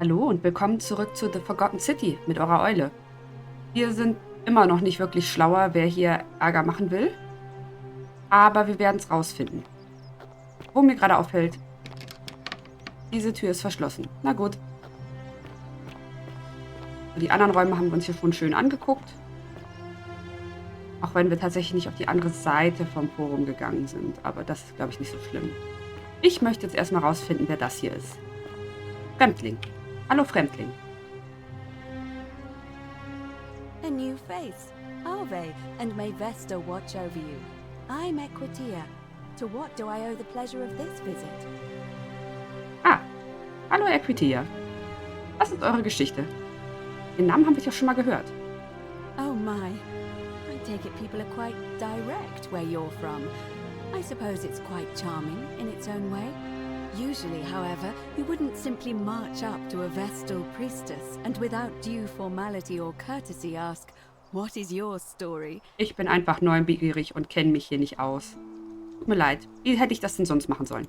Hallo und willkommen zurück zu The Forgotten City mit eurer Eule. Wir sind immer noch nicht wirklich schlauer, wer hier Ärger machen will, aber wir werden es rausfinden. Wo mir gerade auffällt, diese Tür ist verschlossen. Na gut. Die anderen Räume haben wir uns hier schon schön angeguckt, auch wenn wir tatsächlich nicht auf die andere Seite vom Forum gegangen sind, aber das ist, glaube ich, nicht so schlimm. Ich möchte jetzt erstmal rausfinden, wer das hier ist. Fremdling. Hallo Fremdling. A new face, Ave, and may Vesta watch over you. I'm Equitia. To what do I owe the pleasure of this visit? Ah, hallo Equitia. Was ist eure Geschichte? Den Namen haben wir ja schon mal gehört. Oh my. I take it people are quite direct where you're from. I suppose it's quite charming in its own way. Usually, however, you wouldn't simply march up to a Vestal priestess and without due formality or courtesy ask, "What is your story?" Ich bin einfach neugierig und kenne mich hier nicht aus. Tut mir leid. Wie hätte ich das denn sonst machen sollen?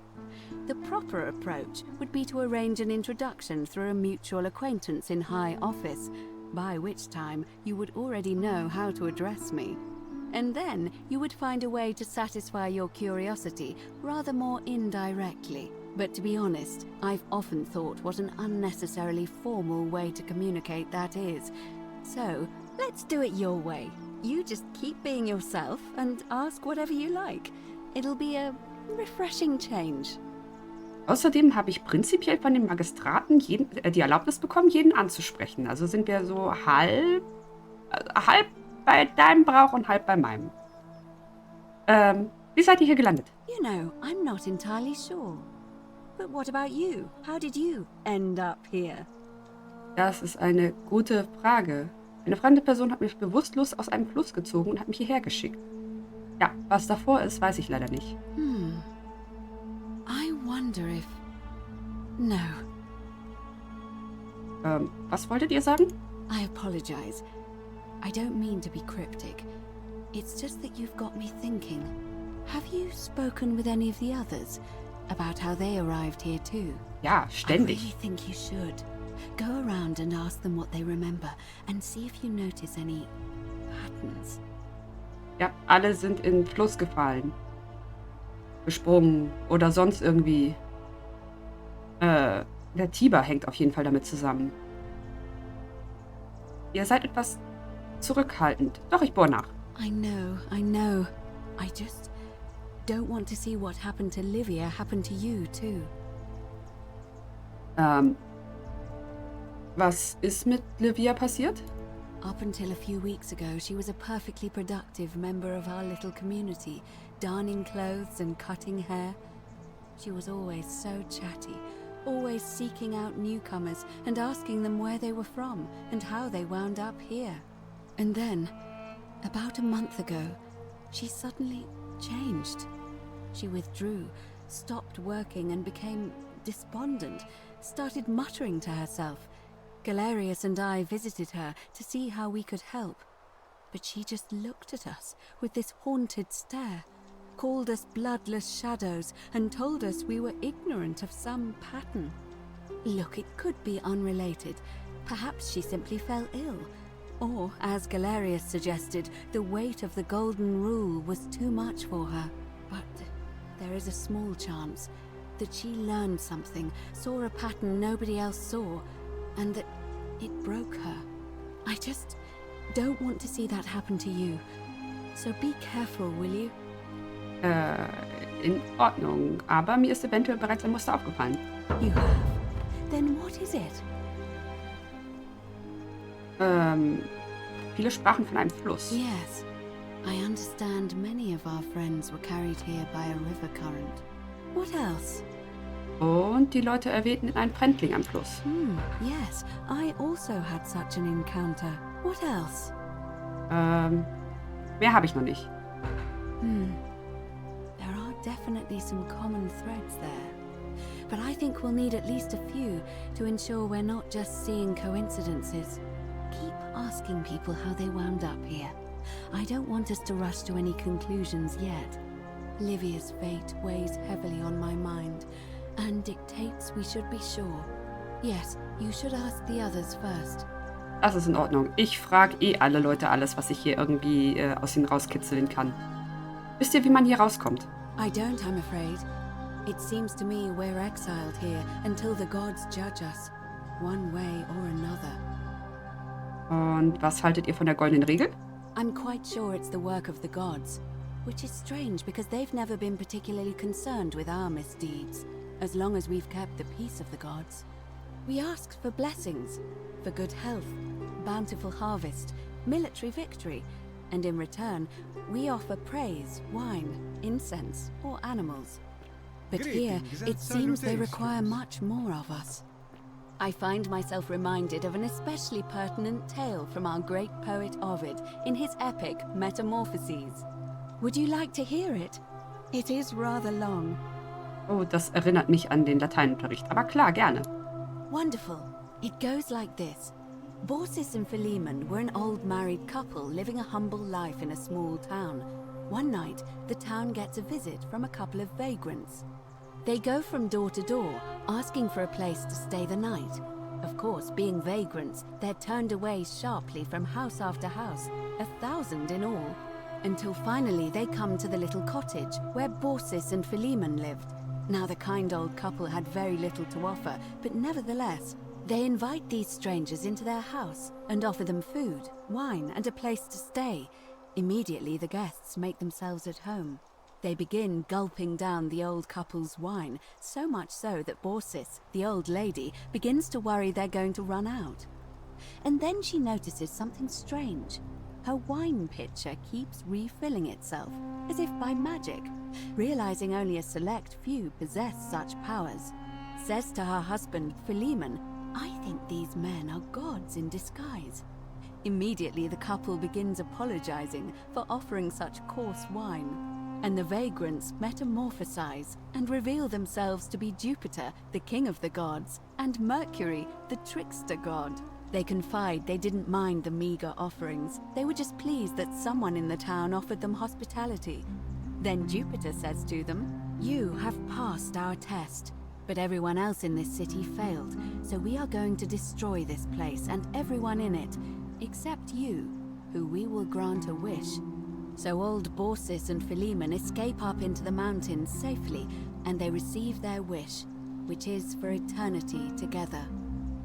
The proper approach would be to arrange an introduction through a mutual acquaintance in high office, by which time you would already know how to address me. And then you would find a way to satisfy your curiosity rather more indirectly. But to be honest, I've often thought what an unnecessarily formal way to communicate that is. So, let's do it your way. You just keep being yourself and ask whatever you like. It'll be a refreshing change. Außerdem habe ich prinzipiell von den Magistraten die Erlaubnis bekommen, jeden anzusprechen. Also sind wir so halb bei deinem Brauch und halb bei meinem. Wie seid ihr hier gelandet? You know, I'm not entirely sure. But what about you? How did you end up here? Das ist eine gute Frage. Eine fremde Person hat mich bewusstlos aus einem Fluss gezogen und hat mich hierher geschickt. Ja, was davor ist, weiß ich leider nicht. I wonder if... No, Was wolltet ihr sagen? I apologize. I don't mean to be cryptic. It's just that you've got me thinking. Have you spoken with any of the others about how they arrived here too? Ja, I ständig. really think you should. Go around and ask them what they remember and see if you notice any patterns. Ja, alle sind in den Fluss gefallen. Gesprungen oder sonst irgendwie. Der Tiber hängt auf jeden Fall damit zusammen. Ihr seid etwas zurückhaltend. Doch, ich bohre nach. I know. I just don't want to see what happened to Livia happen to you too. Was ist mit Livia passiert? Up until a few weeks ago, she was a perfectly productive member of our little community, darning clothes and cutting hair. She was always so chatty, always seeking out newcomers and asking them where they were from and how they wound up here. And then, about a month ago, she suddenly changed. She withdrew, stopped working and became despondent, started muttering to herself. Galerius and I visited her to see how we could help. But she just looked at us with this haunted stare, called us bloodless shadows, and told us we were ignorant of some pattern. Look, it could be unrelated. Perhaps she simply fell ill. Or, as Galerius suggested, the weight of the golden rule was too much for her. But there is a small chance that she learned something, saw a pattern nobody else saw, and that it broke her. I just don't want to see that happen to you. So be careful, will you? In Ordnung. Aber mir ist eventuell bereits ein Muster aufgefallen. You have? Then what is it? Viele sprachen von einem Fluss. Yes. I understand many of our friends were carried here by a river current. What else? Und die Leute erwähnten einen Fremdling am Fluss. Yes. I also had such an encounter. What else? Mehr habe ich noch nicht. There are definitely some common threads there. But I think we'll need at least a few to ensure we're not just seeing coincidences. Keep asking people how they wound up here. I don't want us to rush to any conclusions yet. Livia's fate weighs heavily on my mind and dictates we should be sure. Yes, you should ask the others first. Das ist in Ordnung. Ich frage eh alle Leute alles, was ich hier irgendwie aus ihnen rauskitzeln kann. Wisst ihr, wie man hier rauskommt? I don't, I'm afraid. It seems to me we're exiled here until the gods judge us, one way or another. Und was haltet ihr von der Goldenen Regel? I'm quite sure it's the work of the gods, which is strange because they've never been particularly concerned with our misdeeds, as long as we've kept the peace of the gods. We asked for blessings, for good health, bountiful harvest, military victory, and in return, we offer praise, wine, incense, or animals. But here, it seems they require much more of us. I find myself reminded of an especially pertinent tale from our great poet Ovid in his epic Metamorphoses. Would you like to hear it? It is rather long. Oh, das erinnert mich an den Lateinunterricht. Aber klar, gerne. Wonderful. It goes like this. Baucis and Philemon were an old married couple living a humble life in a small town. One night, the town gets a visit from a couple of vagrants. They go from door to door, asking for a place to stay the night. Of course, being vagrants, they're turned away sharply from house after house, 1,000 in all, until finally they come to the little cottage where Baucis and Philemon lived. Now the kind old couple had very little to offer, but nevertheless, they invite these strangers into their house and offer them food, wine, and a place to stay. Immediately the guests make themselves at home. They begin gulping down the old couple's wine, so much so that Baucis, the old lady, begins to worry they're going to run out. And then she notices something strange. Her wine pitcher keeps refilling itself, as if by magic, realizing only a select few possess such powers. Says to her husband, Philemon, "I think these men are gods in disguise." Immediately the couple begins apologizing for offering such coarse wine, and the vagrants metamorphosize and reveal themselves to be Jupiter, the king of the gods, and Mercury, the trickster god. They confide they didn't mind the meager offerings. They were just pleased that someone in the town offered them hospitality. Then Jupiter says to them, "You have passed our test, but everyone else in this city failed, so we are going to destroy this place and everyone in it, except you, who we will grant a wish." So old Baucis and Philemon escape up into the mountains safely, and they receive their wish, which is for eternity together.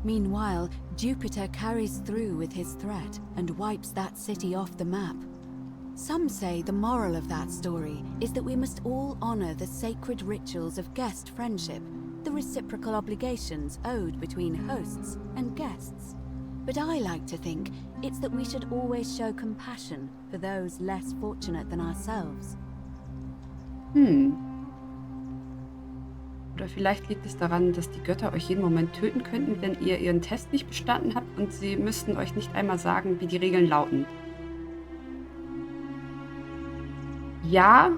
Meanwhile, Jupiter carries through with his threat and wipes that city off the map. Some say the moral of that story is that we must all honor the sacred rituals of guest friendship, the reciprocal obligations owed between hosts and guests. But I like to think it's that we should always show compassion for those less fortunate than ourselves. Oder vielleicht liegt es daran, dass die Götter euch jeden Moment töten könnten, wenn ihr ihren Test nicht bestanden habt und sie müssten euch nicht einmal sagen, wie die Regeln lauten. Ja,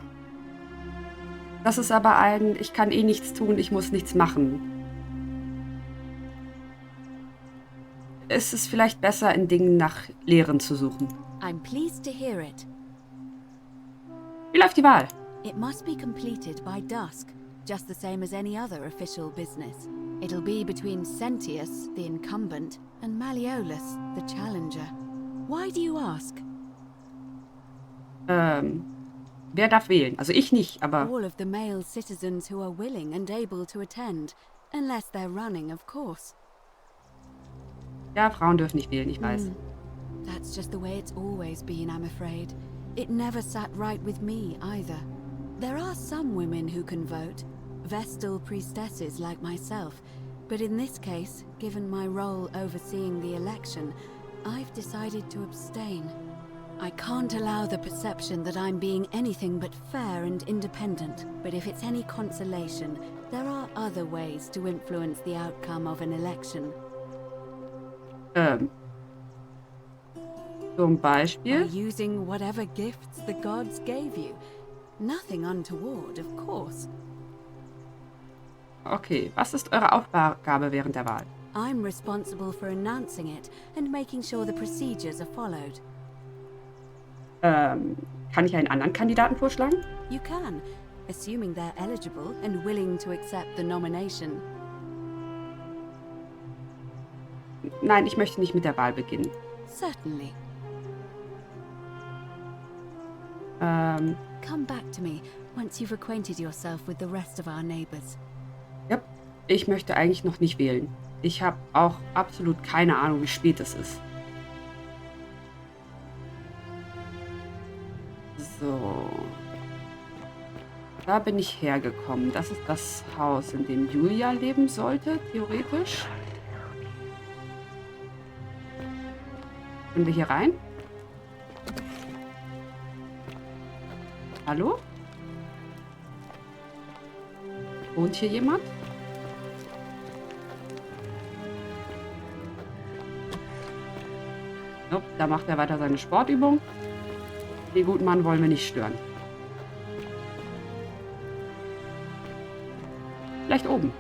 das ist aber ein, ich kann eh nichts tun, ich muss nichts machen. Es ist vielleicht besser, in Dingen nach Lehren zu suchen. I'm pleased to hear it. Wie läuft die Wahl? It must be completed by dusk, just the same as any other official business. It'll be between Sentius, the incumbent, and Malleolus, the challenger. Why do you ask? Wer darf wählen? Also ich nicht, aber All of the male citizens who are willing and able to attend, unless they're running, of course. ja, Frauen dürfen nicht wählen, ich weiß. That's just the way it's always been, I'm afraid. It never sat right with me, either. There are some women who can vote, Vestal priestesses like myself, but in this case, given my role overseeing the election, I've decided to abstain. I can't allow the perception that I'm being anything but fair and independent, but if it's any consolation, there are other ways to influence the outcome of an election. Zum By Beispiel? using whatever gifts the gods gave you. Nothing untoward, of course. Okay, was ist eure Aufgabe während der Wahl? I'm responsible for announcing it and making sure the procedures are followed. Kann ich einen anderen Kandidaten vorschlagen? You can, assuming they're eligible and willing to accept the nomination. Nein, ich möchte nicht mit der Wahl beginnen. Certainly. Come back to me once you've acquainted yourself with the rest of our neighbors. Ja, ich möchte eigentlich noch nicht wählen. Ich habe auch absolut keine Ahnung, wie spät es ist. So. Da bin ich hergekommen. Das ist das Haus, in dem Julia leben sollte, theoretisch. Können wir hier rein? Hallo? Wohnt hier jemand? Nope, da macht er weiter seine Sportübung. Den guten Mann wollen wir nicht stören. Vielleicht oben.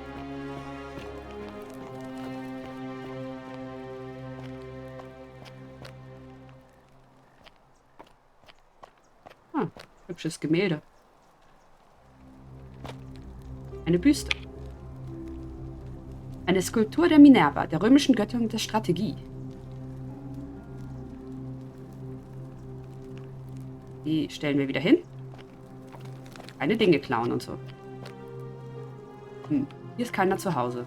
Hübsches Gemälde. Eine Büste. Eine Skulptur der Minerva, der römischen Göttin der Strategie. Die stellen wir wieder hin. Keine Dinge klauen und so. Hier ist keiner zu Hause.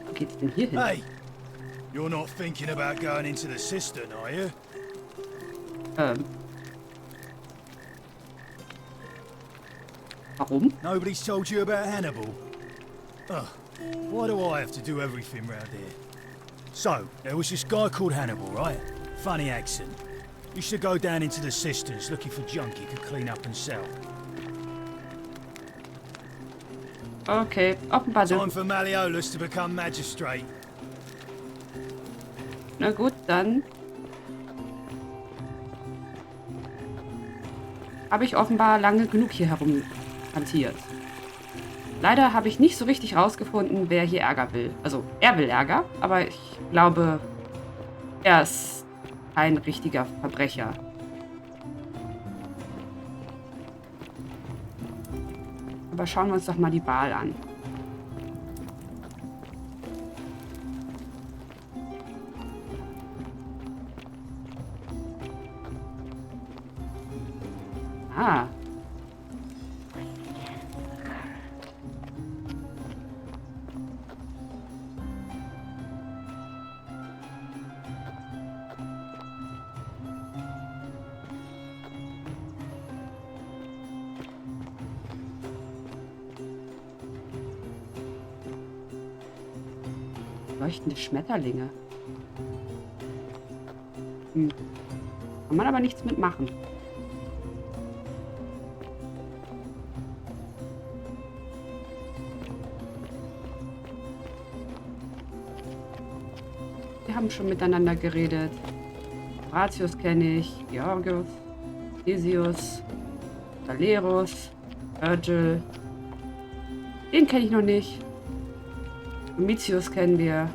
Wo geht's denn hier hin? Hey, you're not thinking about going into the cistern, are you? Warum? Nobody's told you about Hannibal? Ugh, why do I have to do everything round here? So, there was this guy called Hannibal, right? Funny accent. Used to go down into the cisterns looking for junk he could clean up and sell. Okay, offenbar Time for Malleolus to become magistrate. Na gut, dann habe ich offenbar lange genug hier herumhantiert. Leider habe ich nicht so richtig rausgefunden, wer hier Ärger will. Also, er will Ärger, aber ich glaube, er ist kein richtiger Verbrecher. Aber schauen wir uns doch mal die Wahl an. Ah. Leuchtende Schmetterlinge. Kann man aber nichts mitmachen. Wir haben schon miteinander geredet. Horatius kenne ich, Georgius, Theseus, Valerus, Virgil. Den kenne ich noch nicht. Domitius kennen wir.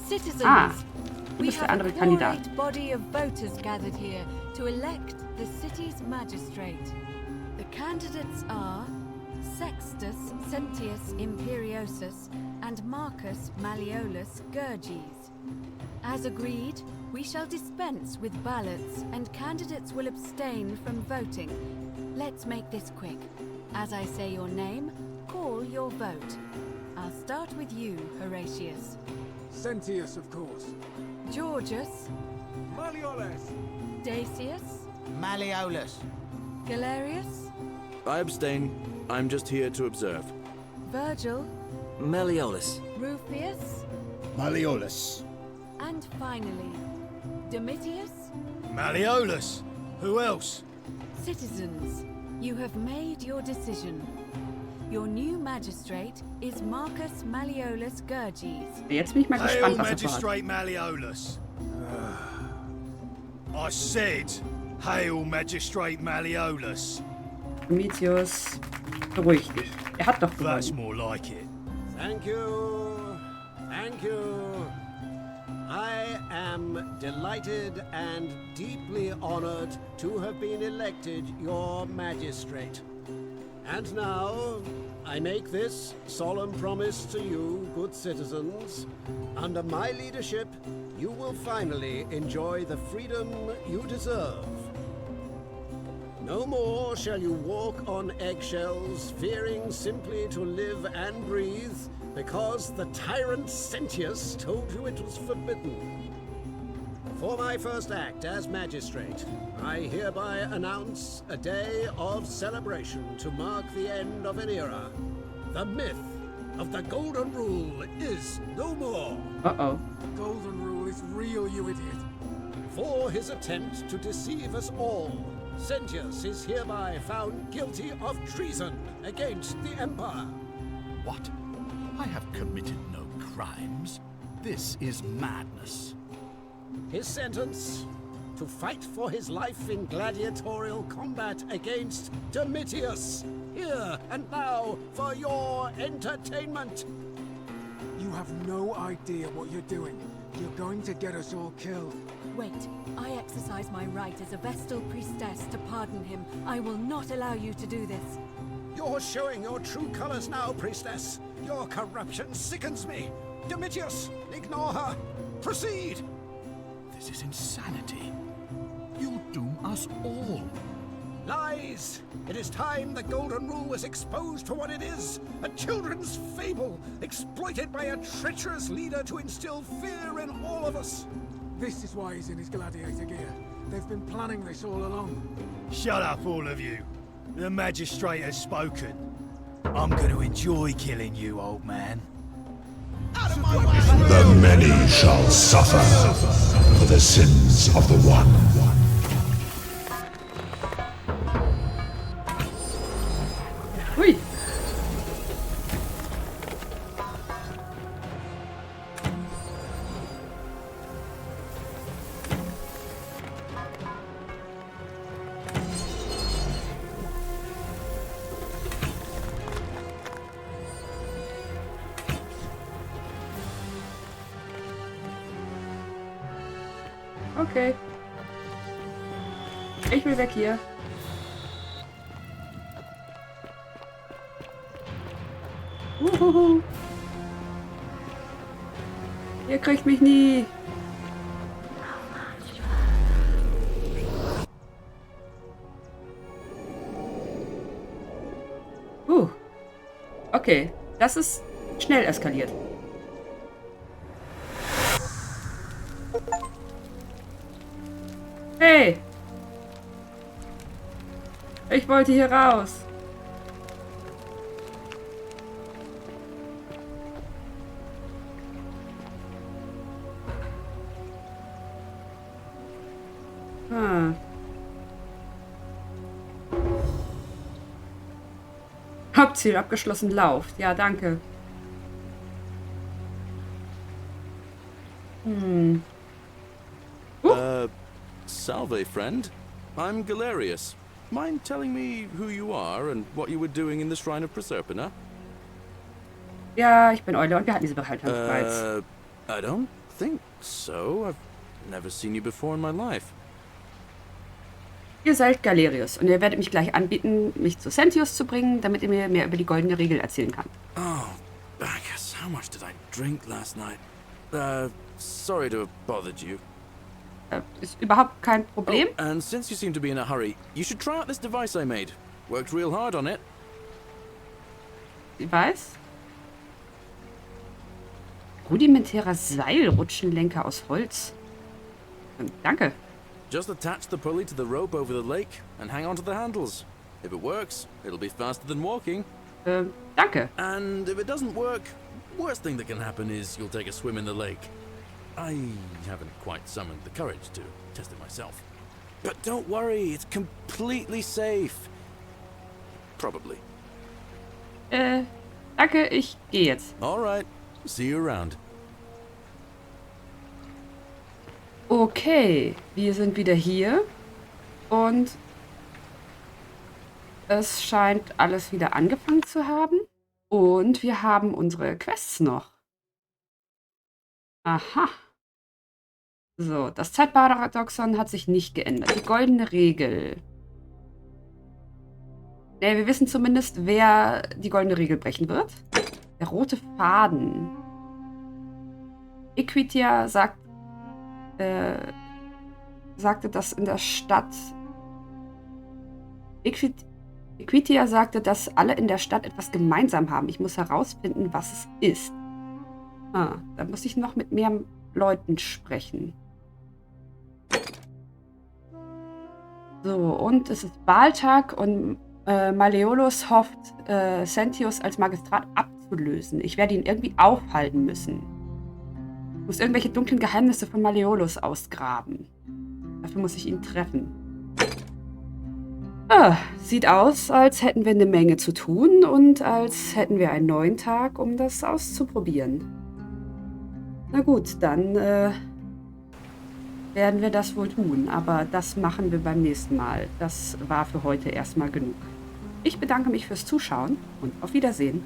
Citizens, du we bist der have andere a Kandidat. quorate body of voters gathered here to elect the city's magistrate. The candidates are Sextus Sentius Imperiosus and Marcus Malleolus Gurges. As agreed, we shall dispense with ballots and candidates will abstain from voting. Let's make this quick. As I say your name, call your vote. I'll start with you, Horatius. Sentius, of course. Georgius, Malleolus. Dacius, Malleolus. Galerius, I abstain. I'm just here to observe. Virgil, Malleolus. Rufius, Malleolus. and finally, Domitius. Malleolus? Who else? Citizens, you have made your decision. Your new magistrate is Marcus Malleolus Gurges. Jetzt bin ich mal Hail gespannt, was er vorhat. Magistrate Malleolus. I said, Hail Magistrate Malleolus. Domitius, beruhig dich. Er hat doch That's gewonnen. more like it. Thank you. Thank you. I am delighted and deeply honored to have been elected your magistrate. And now, I make this solemn promise to you, good citizens. Under my leadership, you will finally enjoy the freedom you deserve. No more shall you walk on eggshells, fearing simply to live and breathe, because the tyrant Sentius told you it was forbidden. For my first act as magistrate, I hereby announce a day of celebration to mark the end of an era. The myth of the Golden Rule is no more. Uh-oh. The Golden Rule is real, you idiot. For his attempt to deceive us all, Sentius is hereby found guilty of treason against the Empire. What? I have committed no crimes. This is madness. His sentence: to fight for his life in gladiatorial combat against Domitius, here and now for your entertainment. You have no idea what you're doing. You're going to get us all killed. Wait, I exercise my right as a Vestal priestess to pardon him. I will not allow you to do this. You're showing your true colors now, priestess. Your corruption sickens me. Domitius, ignore her. Proceed. This is insanity. You'll doom us all. Lies! It is time the Golden Rule was exposed for what it is. A children's fable, exploited by a treacherous leader to instill fear in all of us. This is why he's in his gladiator gear. They've been planning this all along. Shut up, all of you. The magistrate has spoken. I'm going to enjoy killing you, old man. The many shall suffer for the sins of the one. Hui. Okay. Ich will weg hier. Uhuhu. Ihr kriegt mich nie. Okay, das ist schnell eskaliert. Hey! Ich wollte hier raus. Hauptziel abgeschlossen, lauft. Ja, danke. Salve, friend. I'm Galerius. Mind telling me who you are and what you were doing in the Shrine of Proserpina? Ja, ich bin Eule und wir hatten diese Behaltung bereits. I don't think so. I've never seen you before in my life. Ihr seid Galerius und ihr werdet mich gleich anbieten, mich zu Sentius zu bringen, damit ihr mir mehr über die Goldene Regel erzählen kann. Oh, I guess how much did I drink last night? Sorry to have bothered you. Ist überhaupt kein Problem. Oh, and since you seem to be in a hurry, you should try out this device I made. Worked real hard on it. Device? Rudimentärer Seilrutschenlenker aus Holz. Danke. Just attach the pulley to the rope over the lake and hang on to the handles. If it works, it'll be faster than walking. Danke. And if it doesn't work, worst thing that can happen is you'll take a swim in the lake. I haven't quite summoned the courage to test it myself. But don't worry, it's completely safe. Probably. Danke, ich gehe jetzt. All right. See you around. Okay, wir sind wieder hier und es scheint alles wieder angefangen zu haben und wir haben unsere Quests noch. Aha. So, das Zeitparadoxon hat sich nicht geändert. Die goldene Regel. Ne, wir wissen zumindest, wer die goldene Regel brechen wird. Der rote Faden. Equitia sagte, dass in der Stadt... Equitia sagte, dass alle in der Stadt etwas gemeinsam haben. Ich muss herausfinden, was es ist. Ah, da muss ich noch mit mehr Leuten sprechen. So, und es ist Wahltag und Malleolus hofft, Sentius als Magistrat abzulösen. Ich werde ihn irgendwie aufhalten müssen. Ich muss irgendwelche dunklen Geheimnisse von Malleolus ausgraben. Dafür muss ich ihn treffen. Sieht aus, als hätten wir eine Menge zu tun und als hätten wir einen neuen Tag, um das auszuprobieren. Na gut, dann werden wir das wohl tun, aber das machen wir beim nächsten Mal. Das war für heute erstmal genug. Ich bedanke mich fürs Zuschauen und auf Wiedersehen.